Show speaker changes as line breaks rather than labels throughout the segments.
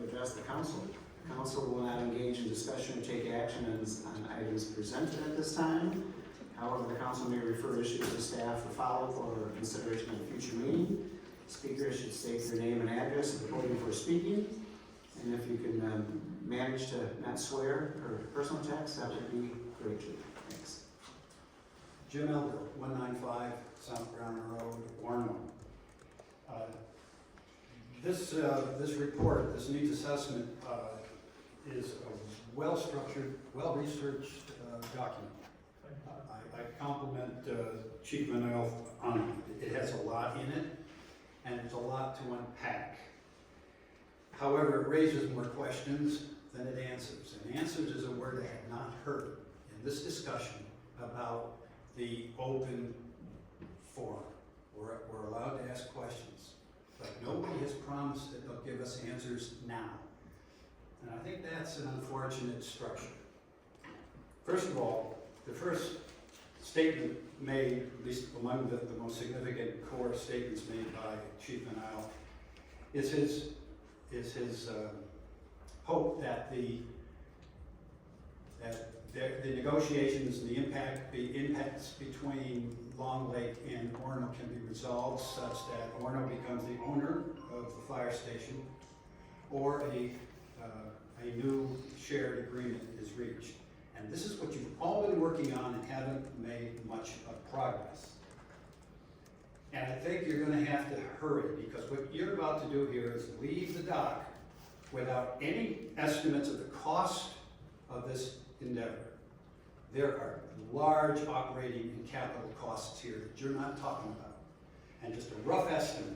address the council. The council will not engage in discussion or take action on items presented at this time. However, the council may refer issues to staff for follow-up or consideration at a future meeting. Speakers should state their name and address at the podium for speaking. And if you can manage to not swear or personal attacks, that would be great. Thanks.
Jim Elder, 195 South Brown Road, Orono. This report, this needs assessment, is a well-structured, well-researched document. I compliment Chief Manoel on it. It has a lot in it, and it's a lot to unpack. However, it raises more questions than it answers. And answers is a word I have not heard in this discussion about the open forum. We're allowed to ask questions, but nobody has promised that they'll give us answers now. And I think that's an unfortunate structure. First of all, the first statement made, at least among the most significant core statements made by Chief Manoel, is his hope that the negotiations and the impacts between Long Lake and Orono can be resolved such that Orono becomes the owner of the fire station, or a new shared agreement is reached. And this is what you've all been working on and haven't made much of progress. And I think you're going to have to hurry, because what you're about to do here is leave the dock without any estimates of the cost of this endeavor. There are large operating and capital costs here that you're not talking about. And just a rough estimate,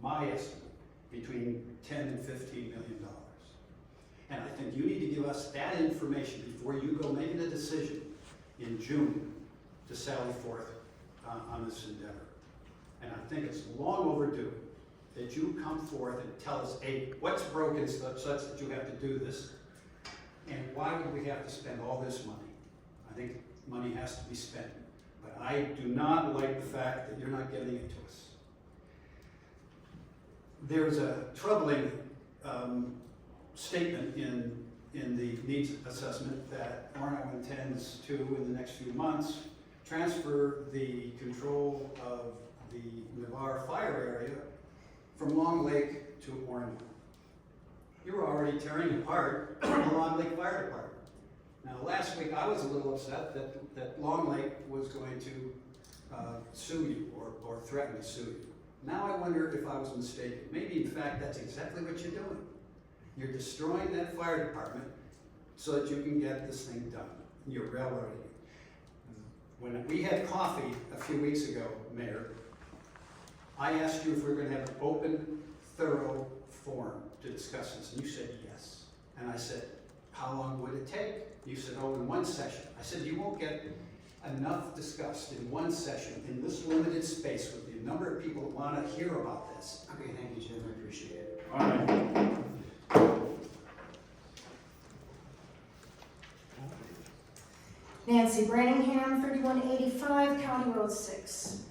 my estimate, between $10 and $15 million. And I think you need to give us that information before you go making a decision in June to sally forth on this endeavor. And I think it's long overdue that you come forth and tell us, A, what's broken such that you have to do this, and why would we have to spend all this money? I think money has to be spent, but I do not like the fact that you're not giving it to us. There's a troubling statement in the needs assessment that Orono intends to, in the next few months, transfer the control of the Navarre fire area from Long Lake to Orono. You're already tearing apart the Long Lake Fire Department. Now, last week I was a little upset that Long Lake was going to sue you or threaten to sue you. Now I wonder if I was mistaken. Maybe, in fact, that's exactly what you're doing. You're destroying that fire department so that you can get this thing done. You're railroading it. When we had coffee a few weeks ago, Mayor, I asked you if we were going to have an open, thorough forum to discuss this, and you said yes. And I said, how long would it take? You said, oh, in one session. I said, you won't get enough discussed in one session in this limited space with the number of people who want to hear about this.
Okay, thank you, Jim. I appreciate it.
All right.
Nancy Branningham, 3185 County Road 6.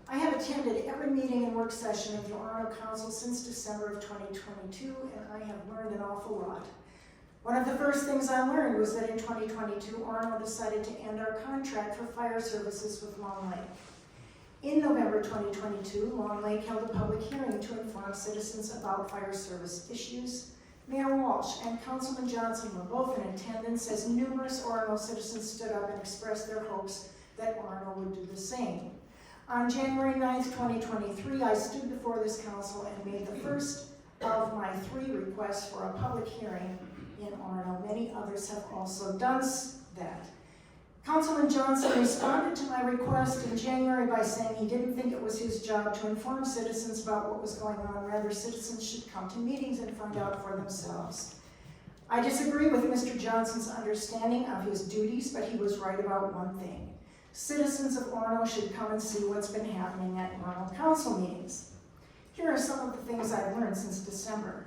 I have attended every meeting and work session of the Orono Council since December of 2022, and I have learned an awful lot. One of the first things I learned was that in 2022, Orono decided to end our contract for fire services with Long Lake. In November 2022, Long Lake held a public hearing to inform citizens about fire service issues. Mayor Walsh and Councilman Johnson were both in attendance as numerous Orono citizens stood up and expressed their hopes that Orono would do the same. On January 9th, 2023, I stood before this council and made the first of my 3 requests for a public hearing in Orono. Many others have also done that. Councilman Johnson responded to my request in January by saying he didn't think it was his job to inform citizens about what was going on. Rather, citizens should come to meetings and find out for themselves. I disagree with Mr. Johnson's understanding of his duties, but he was right about one thing. Citizens of Orono should come and see what's been happening at Orono Council meetings. Here are some of the things I've learned since December.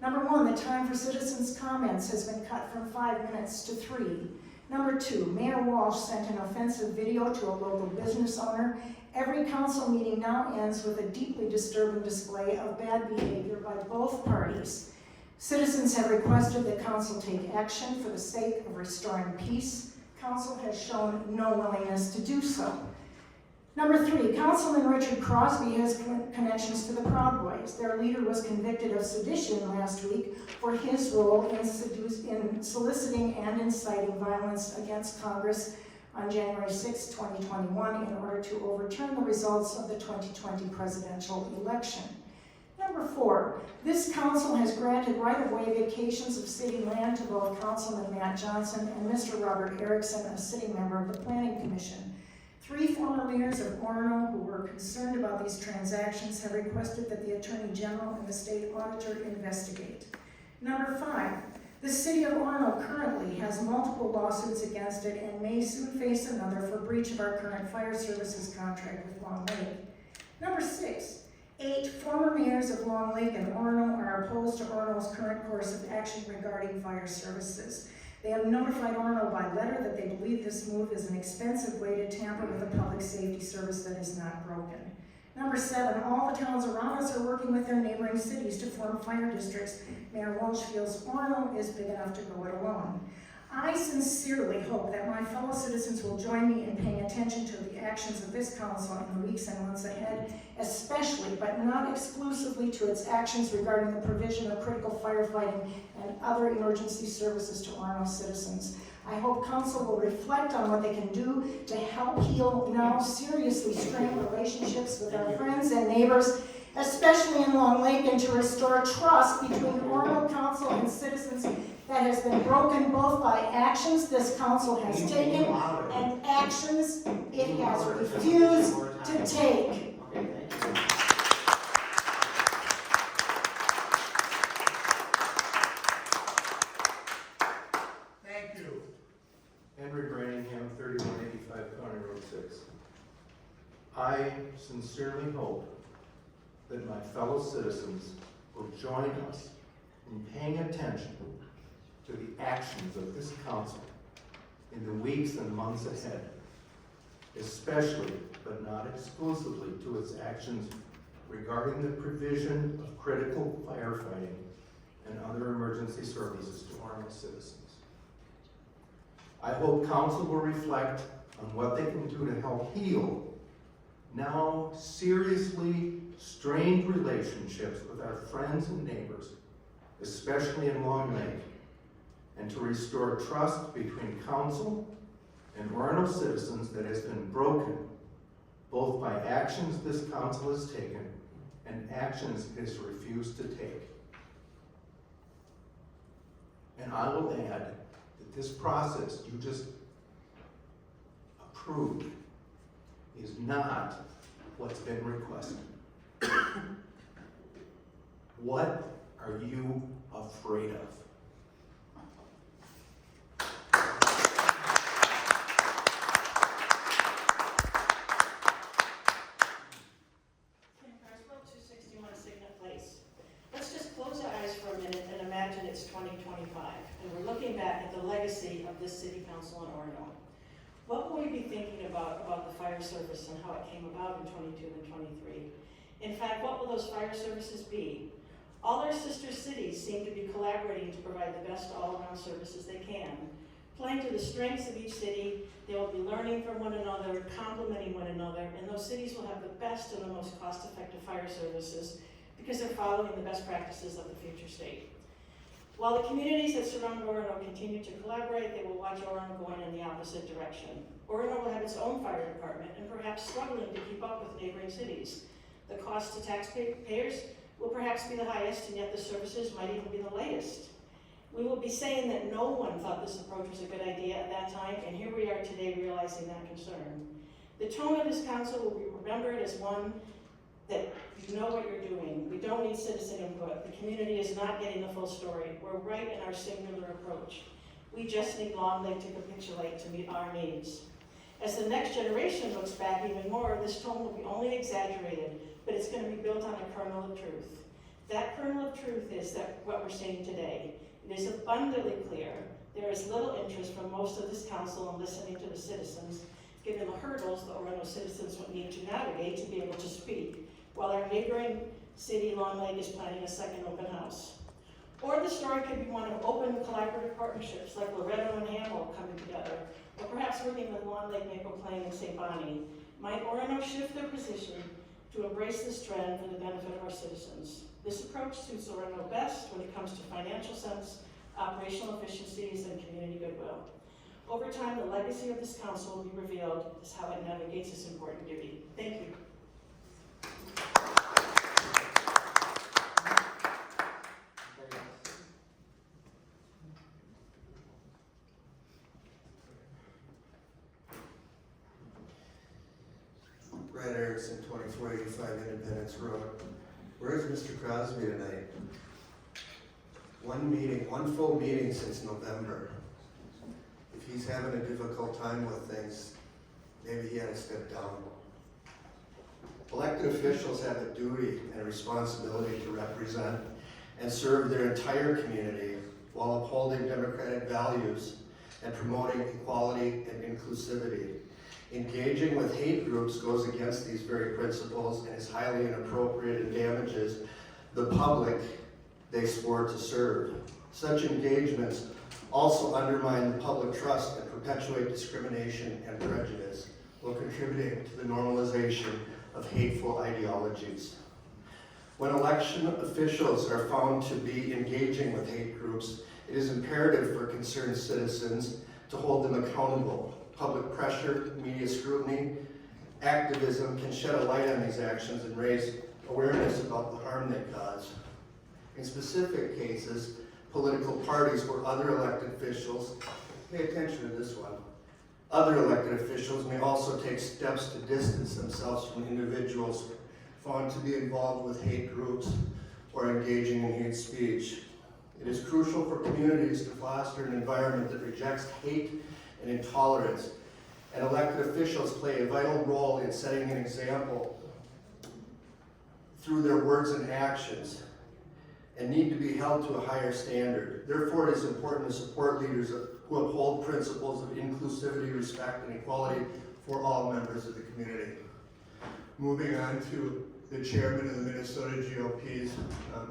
Number 1, the time for citizens' comments has been cut from 5 minutes to 3. Number 2, Mayor Walsh sent an offensive video to a local business owner. Every council meeting now ends with a deeply disturbing display of bad behavior by both parties. Citizens have requested that council take action for the sake of restoring peace. Council has shown no willingness to do so. Number 3, Councilman Richard Crosby has connections to the Proud Boys. Their leader was convicted of sedition last week for his role in soliciting and inciting violence against Congress on January 6, 2021 in order to overturn the results of the 2020 presidential election. Number 4, this council has granted right-of-way vacations of city land to both Councilman Matt Johnson and Mr. Robert Erickson, a sitting member of the Planning Commission. 3 former mayors of Orono who were concerned about these transactions have requested that the Attorney General and the State Auditor investigate. Number 5, the City of Orono currently has multiple lawsuits against it and may soon face another for breach of our current fire services contract with Long Lake. Number 6, 8 former mayors of Long Lake and Orono are opposed to Orono's current course of action regarding fire services. They have notified Orono by letter that they believe this move is an expensive way to tamper with a public safety service that is not broken. Number 7, all the towns around us are working with their neighboring cities to form fire districts. Mayor Walsh feels Orono is big enough to go it alone. I sincerely hope that my fellow citizens will join me in paying attention to the actions of this council in the weeks and months ahead, especially but not exclusively to its actions regarding the provision of critical firefighting and other emergency services to Orono citizens. I hope council will reflect on what they can do to help heal now seriously strained relationships with our friends and neighbors, especially in Long Lake, and to restore trust between Orono Council and citizens that has been broken both by actions this council has taken and actions it has refused to take.
Thank you.
Henry Branningham, 3185 County Road 6. I sincerely hope that my fellow citizens will join us in paying attention to the actions of this council in the weeks and months ahead, especially but not exclusively to its actions regarding the provision of critical firefighting and other emergency services to Orono citizens. I hope council will reflect on what they can do to help heal now seriously strained relationships with our friends and neighbors, especially in Long Lake, and to restore trust between council and Orono citizens that has been broken both by actions this council has taken and actions it has refused to take. And I will add that this process you just approved is not what's been requested. What are you afraid of?
It's 2025, and we're looking back at the legacy of this city council in Orono. What will we be thinking about the fire service and how it came about in 22 and 23? In fact, what will those fire services be? All our sister cities seem to be collaborating to provide the best all-around services they can. Playing to the strengths of each city, they will be learning from one another, complementing one another, and those cities will have the best and the most cost-effective fire services because they're following the best practices of the future state. While the communities that surround Orono continue to collaborate, they will watch Orono going in the opposite direction. Orono will have its own fire department and perhaps struggling to keep up with neighboring cities. The cost to taxpayers will perhaps be the highest, and yet the services might even be the latest. We will be saying that no one thought this approach was a good idea at that time, and here we are today realizing that concern. The tone of this council will be remembered as one that you know what you're doing. We don't need citizen input. The community is not getting the full story. We're right in our singular approach. We just need Long Lake to capitulate to meet our needs. As the next generation looks back even more, this tone will be only exaggerated, but it's going to be built on a kernel of truth. That kernel of truth is that what we're seeing today. It is abundantly clear there is little interest from most of this council in listening to the citizens, given the hurdles the Orono citizens will need to navigate to be able to speak, while our neighboring city, Long Lake, is planning a second open house. Or the story could be one of open collaborative partnerships like Loretto and Hamel coming together, or perhaps working with Long Lake, Maple Plain, and St. Bonnie. Might Orono shift their position to embrace this trend for the benefit of our citizens? This approach suits Orono best when it comes to financial sense, operational efficiencies, and community goodwill. Over time, the legacy of this council will be revealed as how it navigates this important duty. Thank you.
Brad Erickson, 2485 Independence Road. Where is Mr. Crosby tonight? One full meeting since November. If he's having a difficult time with things, maybe he had to step down. Elected officials have a duty and a responsibility to represent and serve their entire community while upholding democratic values and promoting equality and inclusivity. Engaging with hate groups goes against these very principles and is highly inappropriate and damages the public they swore to serve. Such engagements also undermine the public trust and perpetuate discrimination and prejudice, while contributing to the normalization of hateful ideologies. When election officials are found to be engaging with hate groups, it is imperative for concerned citizens to hold them accountable. Public pressure, media scrutiny, activism can shed a light on these actions and raise awareness about the harm they cause. In specific cases, political parties or other elected officials, pay attention to this one, other elected officials may also take steps to distance themselves from individuals found to be involved with hate groups or engaging in hate speech. It is crucial for communities to foster an environment that rejects hate and intolerance, and elected officials play a vital role in setting an example through their words and actions, and need to be held to a higher standard. Therefore, it is important to support leaders who uphold principles of inclusivity, respect, and equality for all members of the community. Moving on to the chairman of the Minnesota GOP's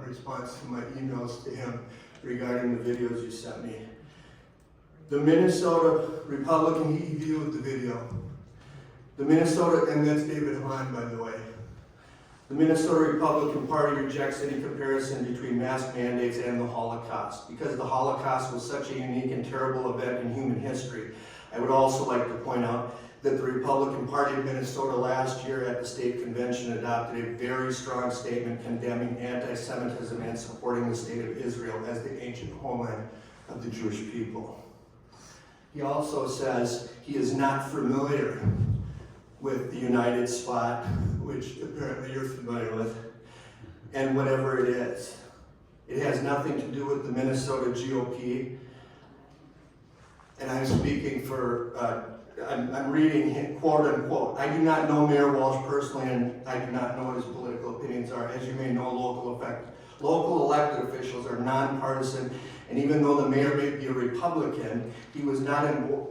response to my emails to him regarding the videos you sent me. The Minnesota Republican, he viewed the video. The Minnesota, and that's David Hahn, by the way. The Minnesota Republican Party rejects any comparison between mask mandates and the Holocaust. Because the Holocaust was such a unique and terrible event in human history, I would also like to point out that the Republican Party of Minnesota last year at the state convention adopted a very strong statement condemning anti-Semitism and supporting the state of Israel as the ancient homeland of the Jewish people. He also says he is not familiar with the United Spot, which apparently you're familiar with, and whatever it is. It has nothing to do with the Minnesota GOP. And I'm speaking for, I'm reading him, quote unquote. I do not know Mayor Walsh personally, and I do not know what his political opinions are. As you may know, local elected officials are nonpartisan, and even though the mayor may be a Republican, he was not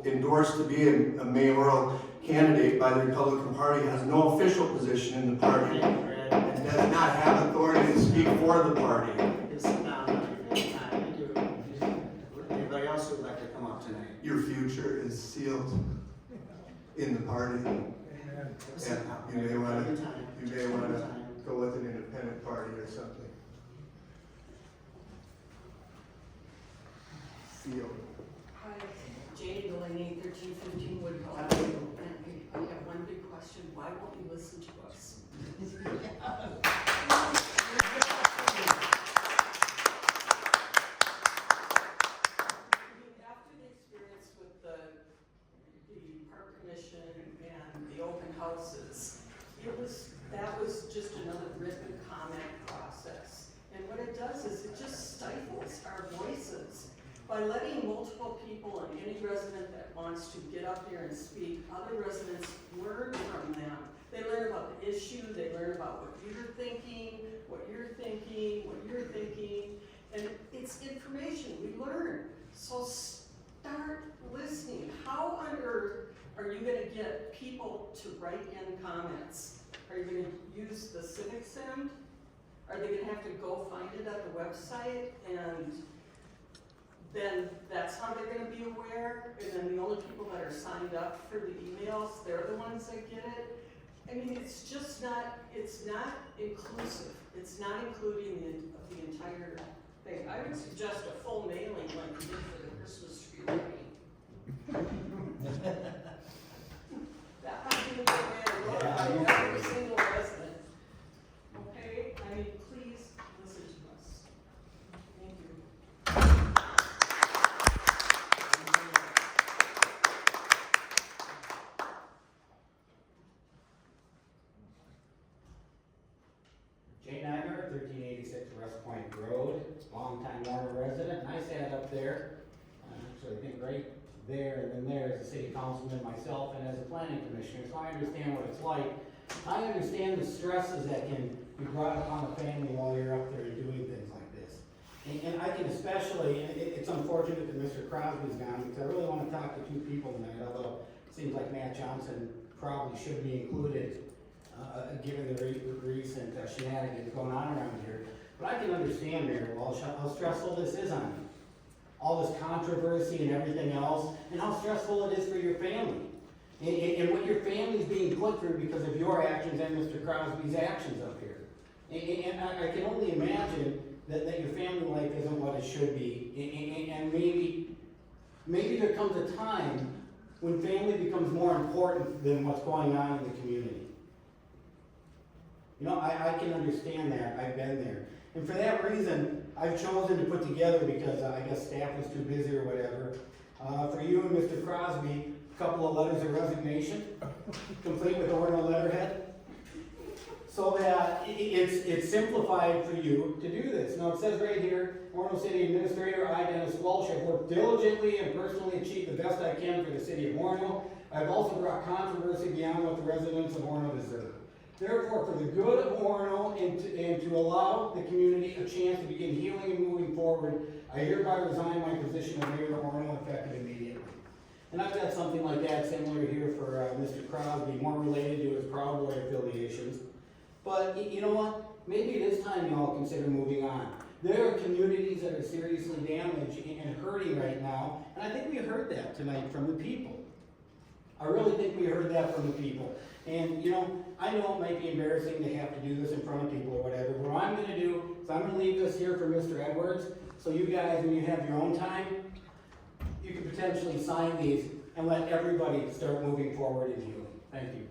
endorsed to be a mayoral candidate by the Republican Party, has no official position in the party, and does not have authority to speak for the party.
Anybody else who would like to come up tonight?
Your future is sealed in the party.
Listen,
You may want
every
to
time.
go with an independent party or something. Sealed.
Hi, Janie Delaney, 1315 Woodhill Avenue. And I have one big question. Why won't you listen to us? After the experience with the park commission and the open houses, that was just another written comment process. And what it does is it just stifles our voices. By letting multiple people and any resident that wants to get up here and speak, other residents learn from them. They learn about the issue, they learn about what you're thinking, and it's information, we learn. So start listening. How on earth are you gonna get people to write in comments? Are you gonna use the Civic Send? Are they gonna have to go find it at the website, and then that's how they're gonna be aware? And then the only people that are signed up for the emails, they're the ones that get it? I mean, it's just not, it's not inclusive. It's not including the entire thing. I would suggest a full mailing like you did for the Christmas tree lighting. That might be the way to go by every single resident. Okay, I mean, please listen to us. Thank you.
Jay Nygaard, 1386 West Point Road, longtime Warner resident, and I sat up there, actually I think right there and then there as a city councilman myself and as a planning commissioner, so I understand what it's like. I understand the stresses that can be brought upon a family while you're up there doing things like this. And I can especially, and it's unfortunate that Mr. Crosby's gone, because I really want to talk to two people tonight, although it seems like Matt Johnson probably should be included, given the recent shenanigans going on around here. But I can understand, Mayor Walsh, how stressful this is on you. All this controversy and everything else, and how stressful it is for your family. And what your family's being put through because of your actions and Mr. Crosby's actions up here. And I can only imagine that your family life isn't what it should be. And maybe there comes a time when family becomes more important than what's going on in the community. You know, I can understand that. I've been there. And for that reason, I've chosen to put together, because I guess staff was too busy or whatever, for you and Mr. Crosby, a couple of letters of resignation, complete with Orono letterhead, so that it's simplified for you to do this. Now, it says right here, Orono City Administrator, I, Dennis Walsh, have worked diligently and personally achieved the best I can for the city of Orono. I've also brought controversy beyond what the residents of Orono deserve. Therefore, for the good of Orono and to allow the community a chance to begin healing and moving forward, I hereby resign my position of mayor of Orono effective immediately. And I've got something like that similar here for Mr. Crosby, more related to his Proud Boy affiliations. But you know what? Maybe it is time you all consider moving on. There are communities that are seriously damaged and hurting right now, and I think we heard that tonight from the people. I really think we heard that from the people. And you know, I know it might be embarrassing to have to do this in front of people or whatever. What I'm going to do is I'm going to leave this here for Mr. Edwards, so you guys, when you have your own time, you can potentially sign these and let everybody start moving forward in healing. Thank you.